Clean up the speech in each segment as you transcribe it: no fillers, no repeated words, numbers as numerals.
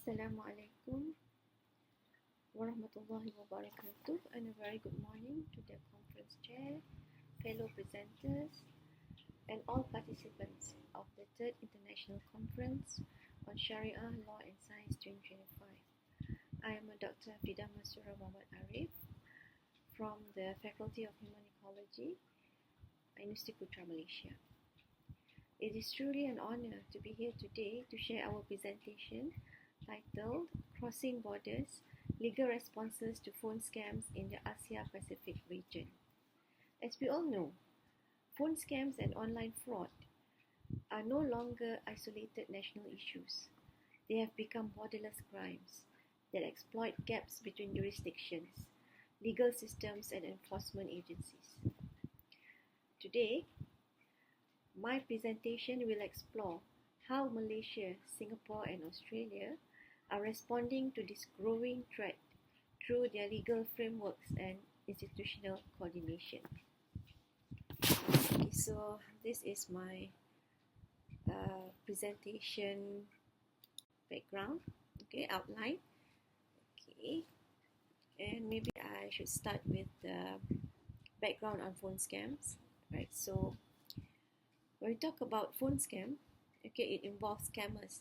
Assalamualaikum warahmatullahi wabarakatuh, and a very good morning to the conference chair, fellow presenters, and all participants of the 3rd International Conference on Sharia Law and Science 2025. I am Dr. AFIDA MASTURA ARIF from the Faculty of Human Ecology, University Putra, Malaysia. It is truly an honor to be here today to share our presentation titled Crossing Borders, Legal Responses to Phone Scams in the Asia-Pacific Region. As we all know, phone scams and online fraud are no longer isolated national issues. They have become borderless crimes that exploit gaps between jurisdictions, legal systems, and enforcement agencies. Today, my presentation will explore how Malaysia, Singapore, and Australia are responding to this growing threat through their legal frameworks and institutional coordination. Okay, so this is my presentation background, outline. Okay, and maybe I should start with the background on phone scams. Right, so when we talk about phone scam, it involves scammers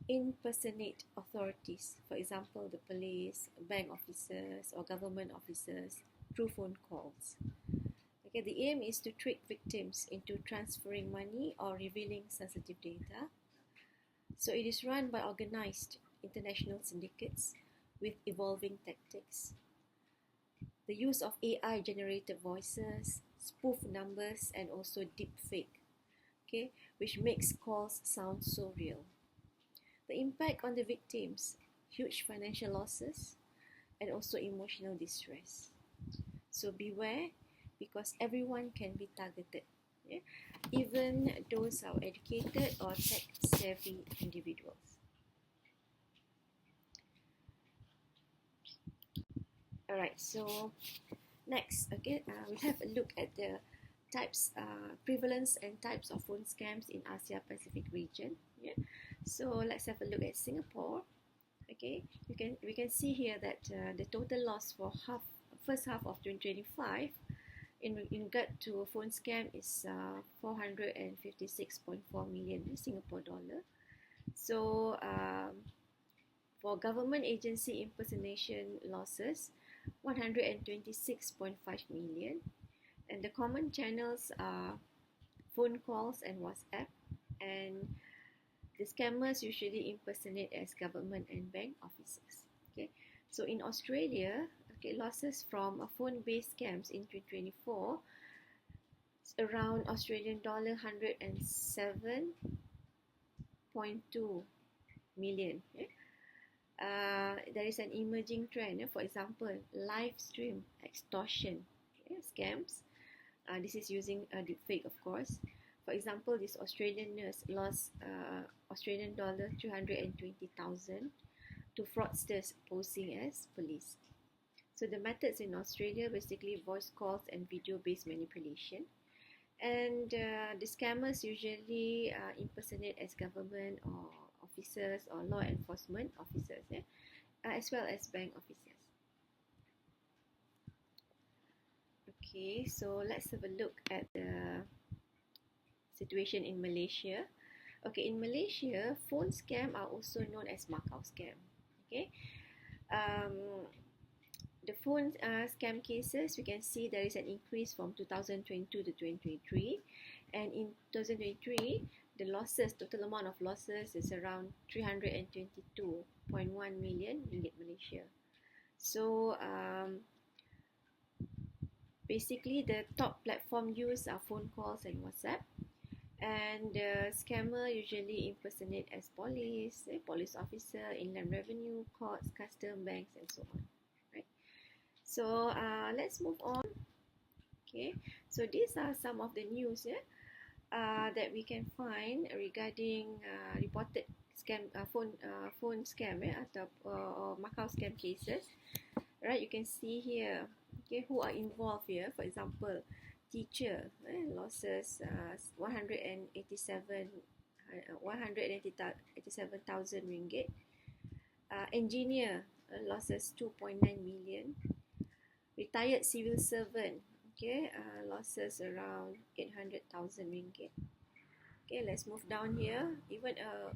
impersonate authorities, for example, the police, bank officers, or government officers through phone calls. The aim is to trick victims into transferring money or revealing sensitive data. So it is run by organized international syndicates with evolving tactics. The use of AI-generated voices, spoof numbers, and also deepfake, which makes calls sound so real. The impact on the victims, huge financial losses, and also emotional distress. So beware, because everyone can be targeted, even those are educated or tech-savvy individuals. Alright, so next, we'll have a look at the types, prevalence and types of phone scams in Asia-Pacific region. So let's have a look at Singapore. We can see here that the total loss for first half of 2025 in regard to a phone scam is 456.4 million Singapore dollar. So for government agency impersonation losses, 126.5 million. And the common channels are phone calls and WhatsApp, and the scammers usually impersonate as government and bank officers. So in Australia, losses from phone-based scams in 2024 is around Australian dollar 107.2 million. There is an emerging trend. For example, live stream extortion scams. This is using deepfake, of course. For example, this Australian nurse lost Australian dollar 220,000 to fraudsters posing as police. So the methods in Australia basically voice calls and video-based manipulation. And the scammers usually impersonate as government or officers or law enforcement officers, as well as bank officers. Okay, so let's have a look at the situation in Malaysia. In Malaysia, phone scam are also known as Macau scam. The phone scam cases, we can see there is an increase from 2022 to 2023, and in 2023, the losses, total amount of losses is around 322.1 million ringgit Malaysia. So basically, the top platform used are phone calls and WhatsApp, and the scammer usually impersonate as police, police officer, inland revenue, courts, custom, banks, and so on. Right. So let's move on. So these are some of the news that we can find regarding reported scam, phone scam or Macau scam cases. Right, you can see here. Who are involved here? For example, teacher losses 187,000 ringgit. Engineer, losses 2.9 million. Retired civil servant, okay, losses around 800,000 ringgit. Okay, let's move down here. Even a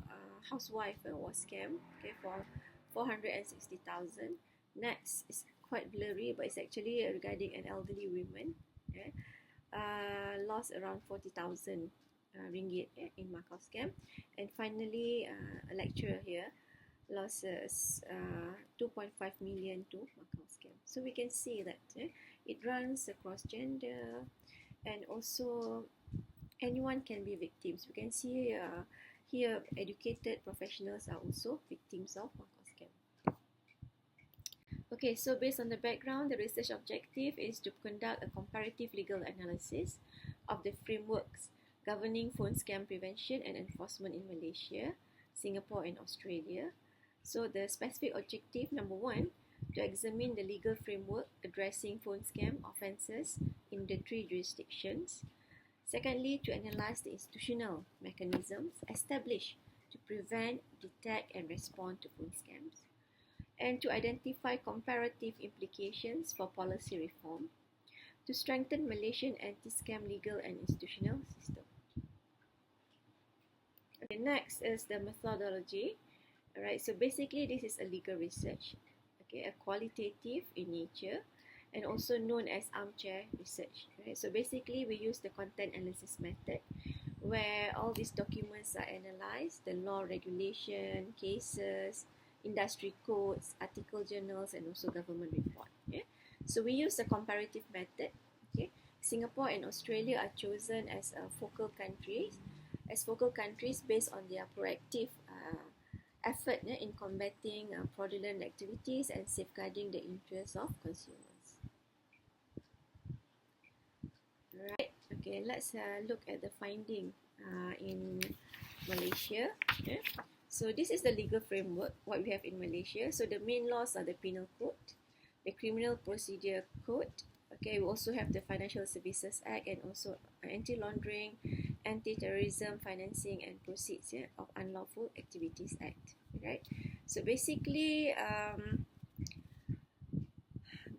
housewife was scammed, okay, for 460,000. Next is quite blurry, but it's actually regarding an elderly woman. Okay, lost around 40,000 ringgit in Macau scam. And finally, a lecturer here losses 2.5 million to Macau scam. So we can see that it runs across gender, and also anyone can be victims. We can see here educated professionals are also victims of Macau scam. Okay, so based on the background, the research objective is to conduct a comparative legal analysis of the frameworks governing phone scam prevention and enforcement in Malaysia, Singapore and Australia. So the specific objective, number one, to examine the legal framework addressing phone scam offences in the 3 jurisdictions. Secondly, to analyse the institutional mechanisms established to prevent, detect and respond to phone scams, and to identify comparative implications for policy reform to strengthen Malaysian anti-scam legal and institutional system. Okay, next is the methodology. Alright, so basically this is a legal research, okay, a qualitative in nature, and also known as armchair research. Right? So basically we use the content analysis method where all these documents are analysed, the law, regulation, cases, industry codes, article journals and also government report. Okay? So we use the comparative method. Okay? Singapore and Australia are chosen as focal countries based on their proactive effort in combating fraudulent activities and safeguarding the interests of consumers. Right. Okay, let's look at the finding in Malaysia. Okay. So this is the legal framework, what we have in Malaysia. So the main laws are the Penal Code, the Criminal Procedure Code. Okay, we also have the Financial Services Act and also Anti-Laundering, Anti-Terrorism, Financing and Proceeds of Unlawful Activities Act. Right. So basically,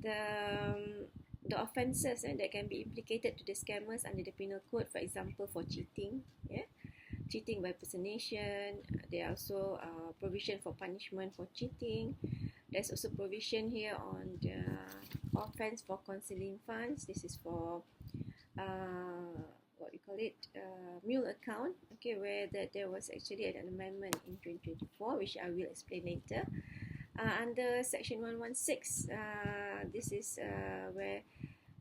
the offences that can be implicated to the scammers under the Penal Code, for example, for cheating, cheating by personation. There are also provision for punishment for cheating. There's also provision here on the offence for concealing funds. This is for what we call it, mule account. Okay, where there was actually an amendment in 2024, which I will explain later. Under Section 116, this is where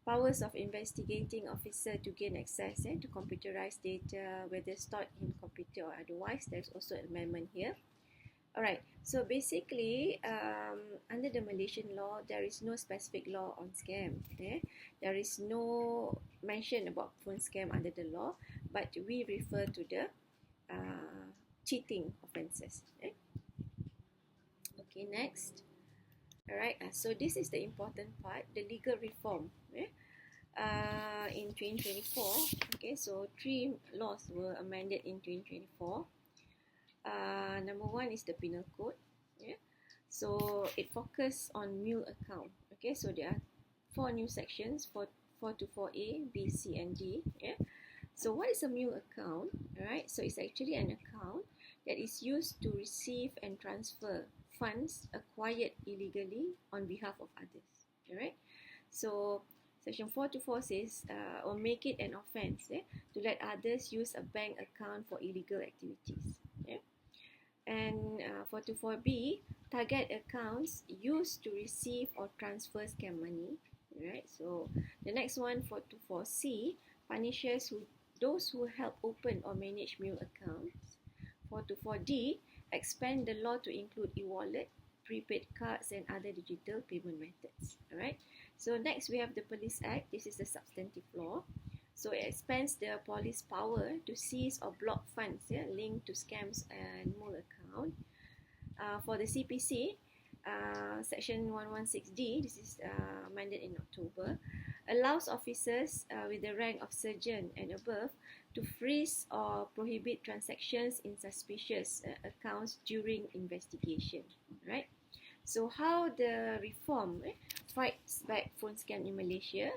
powers of investigating officer to gain access to computerized data, whether stored in computer or otherwise. There's also an amendment here. Alright, so basically, under the Malaysian law, there is no specific law on scam. There is no mention about phone scam under the law, but we refer to the cheating offences. Okay, next. Alright, so this is the important part, the legal reform. In 2024, okay, so 3 laws were amended in 2024. Number one is the Penal Code. So it focuses on mule account. Okay, so there are 4 new sections, 424A, B, C, and D. So what is a mule account? Alright, so it's actually an account that is used to receive and transfer funds acquired illegally on behalf of others. Alright, so Section 424 says, or make it an offence to let others use a bank account for illegal activities. And 424B, target accounts used to receive or transfer scam money. Right. So the next one, 424C, punishes those who help open or manage mule accounts. 424D, expand the law to include e-wallet, prepaid cards and other digital payment methods. Alright. So next we have the Police Act. This is the substantive law. So it expands the police power to seize or block funds linked to scams and mule account. For the CPC, Section 116D, this is amended in October, allows officers with the rank of sergeant and above to freeze or prohibit transactions in suspicious accounts during investigation, right? So how the reform fights back phone scam in Malaysia?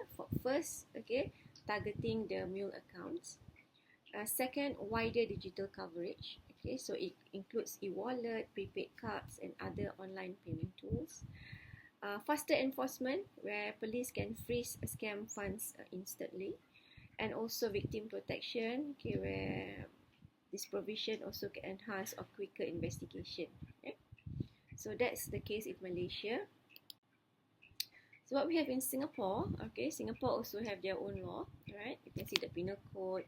First, okay, targeting the mule accounts. Second, wider digital coverage. Okay, so it includes e-wallet, prepaid cards, and other online payment tools. Faster enforcement, where police can freeze scam funds instantly, and also victim protection, okay, where this provision also can enhance or quicker investigation. Okay? So that's the case in Malaysia. So what we have in Singapore, okay, Singapore also have their own law, right? You can see the Penal Code,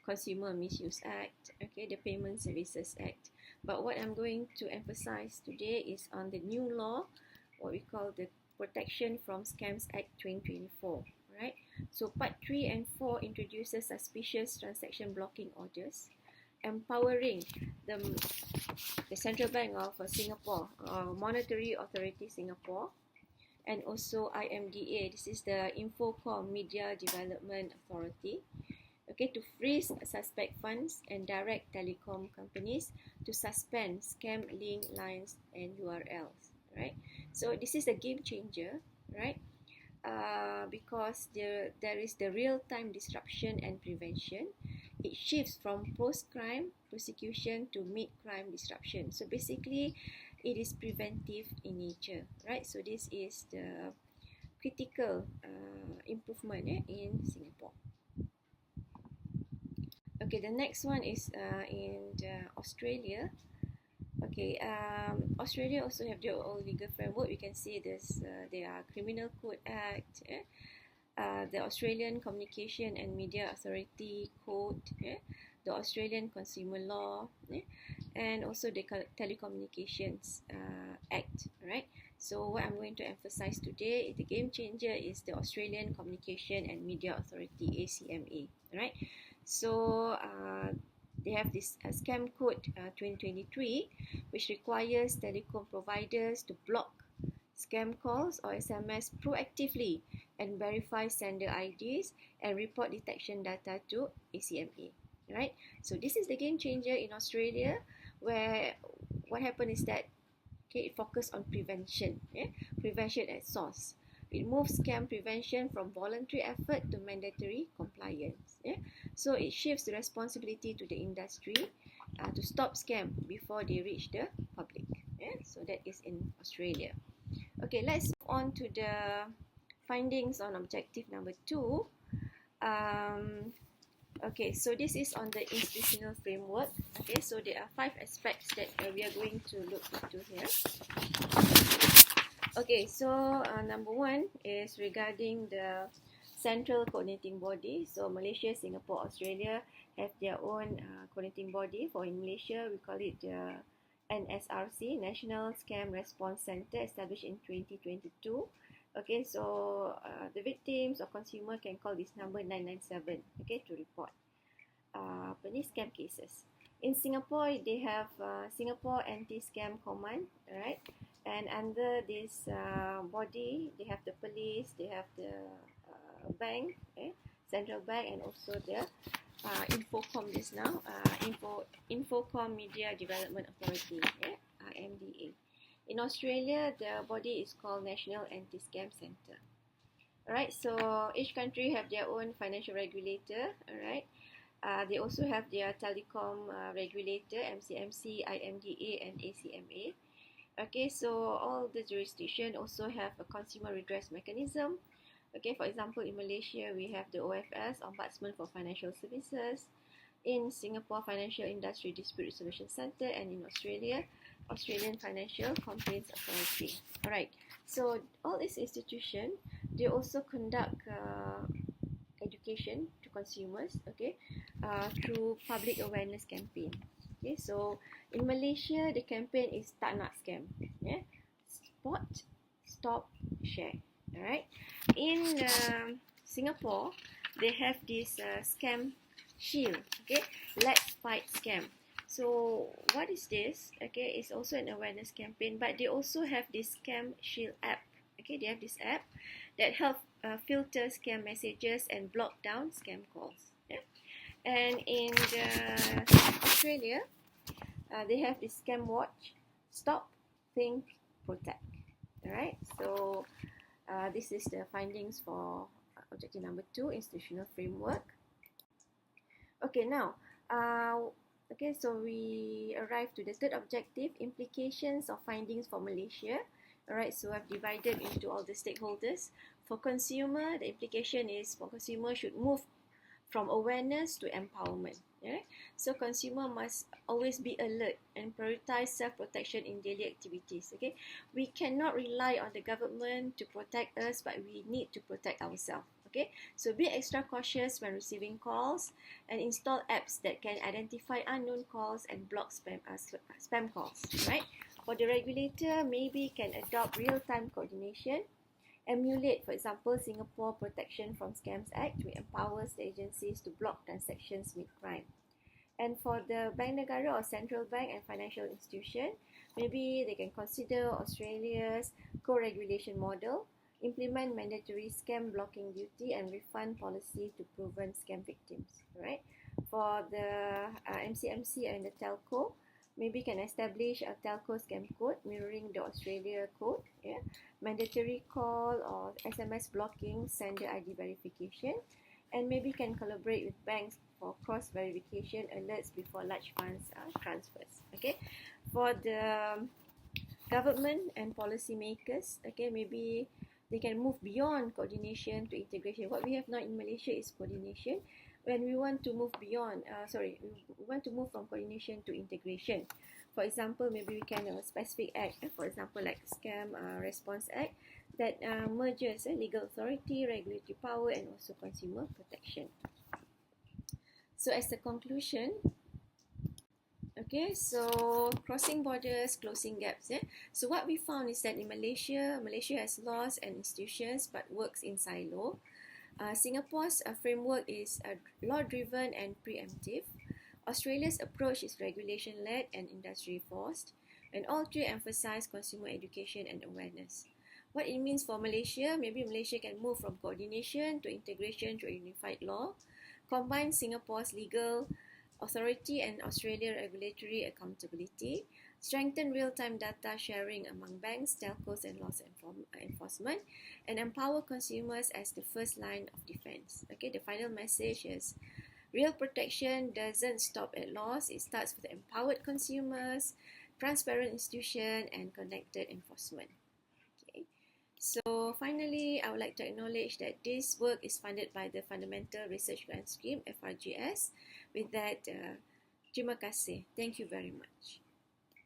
Consumer Misuse Act, okay, the Payment Services Act. But what I'm going to emphasize today is on the new law, what we call the Protection from Scams Act 2024, right? So Part 3 and 4 introduces suspicious transaction blocking orders, empowering the Central Bank of Singapore, Monetary Authority Singapore, and also IMDA, this is the Infocom Media Development Authority, okay, to freeze suspect funds and direct telecom companies to suspend scam link lines and URLs, right? So this is a game changer, right? Because there is the real-time disruption and prevention. It shifts from post-crime prosecution to mid-crime disruption. So basically, it is preventive in nature, right? So this is the critical improvement in Singapore. Okay, the next one is in Australia. Okay, Australia also have their own legal framework. We can see this, their Criminal Code Act, the Australian Communication and Media Authority Code, the Australian Consumer Law, and also the Telecommunications Act, right? So what I'm going to emphasize today, the game changer is the Australian Communication and Media Authority, ACMA, right? So they have this Scam Code 2023, which requires telecom providers to block scam calls or SMS proactively and verify sender IDs and report detection data to ACMA, right? So this is the game changer in Australia, where what happened is that, okay, it focuses on prevention, prevention at source. It moves scam prevention from voluntary effort to mandatory compliance. So it shifts the responsibility to the industry to stop scam before they reach the public. So that is in Australia. Okay, let's move on to the findings on objective number 2. Okay, so this is on the institutional framework. Okay, so there are 5 aspects that we are going to look into here. Okay, so number 1 is regarding the central coordinating body. So Malaysia, Singapore, Australia have their own coordinating body. For in Malaysia, we call it the NSRC, National Scam Response Center, established in 2022. Okay, so the victims or consumer can call this number 997, okay, to report scam cases. In Singapore, they have Singapore Anti-Scam Command, right? And under this body, they have the police, they have the bank, central bank, and also the Infocom just now, Infocom Media Development Authority, IMDA. In Australia, the body is called National Anti-Scam Centre. Alright, so each country have their own financial regulator, alright. They also have their telecom regulator, MCMC, IMDA, and ACMA. Okay, so all the jurisdiction also have a consumer redress mechanism. Okay, for example, in Malaysia, we have the OFS, Ombudsman for Financial Services. In Singapore, Financial Industry Dispute Resolution Centre, and in Australia, Australian Financial Complaints Authority. Alright, so all these institutions, they also conduct education to consumers, okay, through public awareness campaign. Okay, so in Malaysia, the campaign is Tak Nak Scam. Spot, stop, share. Alright. In Singapore, they have this Scam Shield. Okay, let's fight scam. So what is this? Okay, it's also an awareness campaign, but they also have this Scam Shield app. Okay, they have this app that help filter scam messages and block down scam calls. Yeah? And in Australia, they have this scam watch, stop, think, protect. All right, so this is the findings for objective number 2, institutional framework. Okay, now, so we arrive to the third objective, implications of findings for Malaysia. All right, so I've divided into all the stakeholders. For consumer, the implication is for consumer should move from awareness to empowerment. Yeah? So consumer must always be alert and prioritize self-protection in daily activities. Okay, we cannot rely on the government to protect us, but we need to protect ourselves. Okay, so be extra cautious when receiving calls and install apps that can identify unknown calls and block spam calls. Right? For the regulator, maybe can adopt real-time coordination. Emulate, for example, Singapore Protection from Scams Act, which empowers the agencies to block transactions mid-crime. And for the Bank Negara or central bank and financial institution, maybe they can consider Australia's co-regulation model, implement mandatory scam blocking duty and refund policy to prevent scam victims. Right? For the MCMC and the telco, maybe can establish a telco scam code mirroring the Australia code. Yeah? Mandatory call or SMS blocking, sender ID verification, and maybe can collaborate with banks for cross verification alerts before large funds transfers. Okay, for the government and policymakers, okay, maybe they can move beyond coordination to integration. What we have now in Malaysia is coordination. When we want to move beyond, we want to move from coordination to integration. For example, maybe we can have a specific act, for example, like Scam Response Act, that merges legal authority, regulatory power, and also consumer protection. So as the conclusion, okay, so crossing borders, closing gaps. Yeah? So what we found is that in Malaysia has laws and institutions but works in silo. Singapore's framework is law-driven and preemptive. Australia's approach is regulation-led and industry-forced, and all three emphasize consumer education and awareness. What it means for Malaysia, maybe Malaysia can move from coordination to integration to a unified law, combine Singapore's legal authority and Australian regulatory accountability, strengthen real-time data sharing among banks, telcos, and law enforcement, and empower consumers as the first line of defense. Okay, the final message is real protection doesn't stop at laws. It starts with empowered consumers, transparent institution, and connected enforcement. Okay. So finally, I would like to acknowledge that this work is funded by the Fundamental Research Grant Scheme, FRGS. With that, terima kasih. Thank you very much.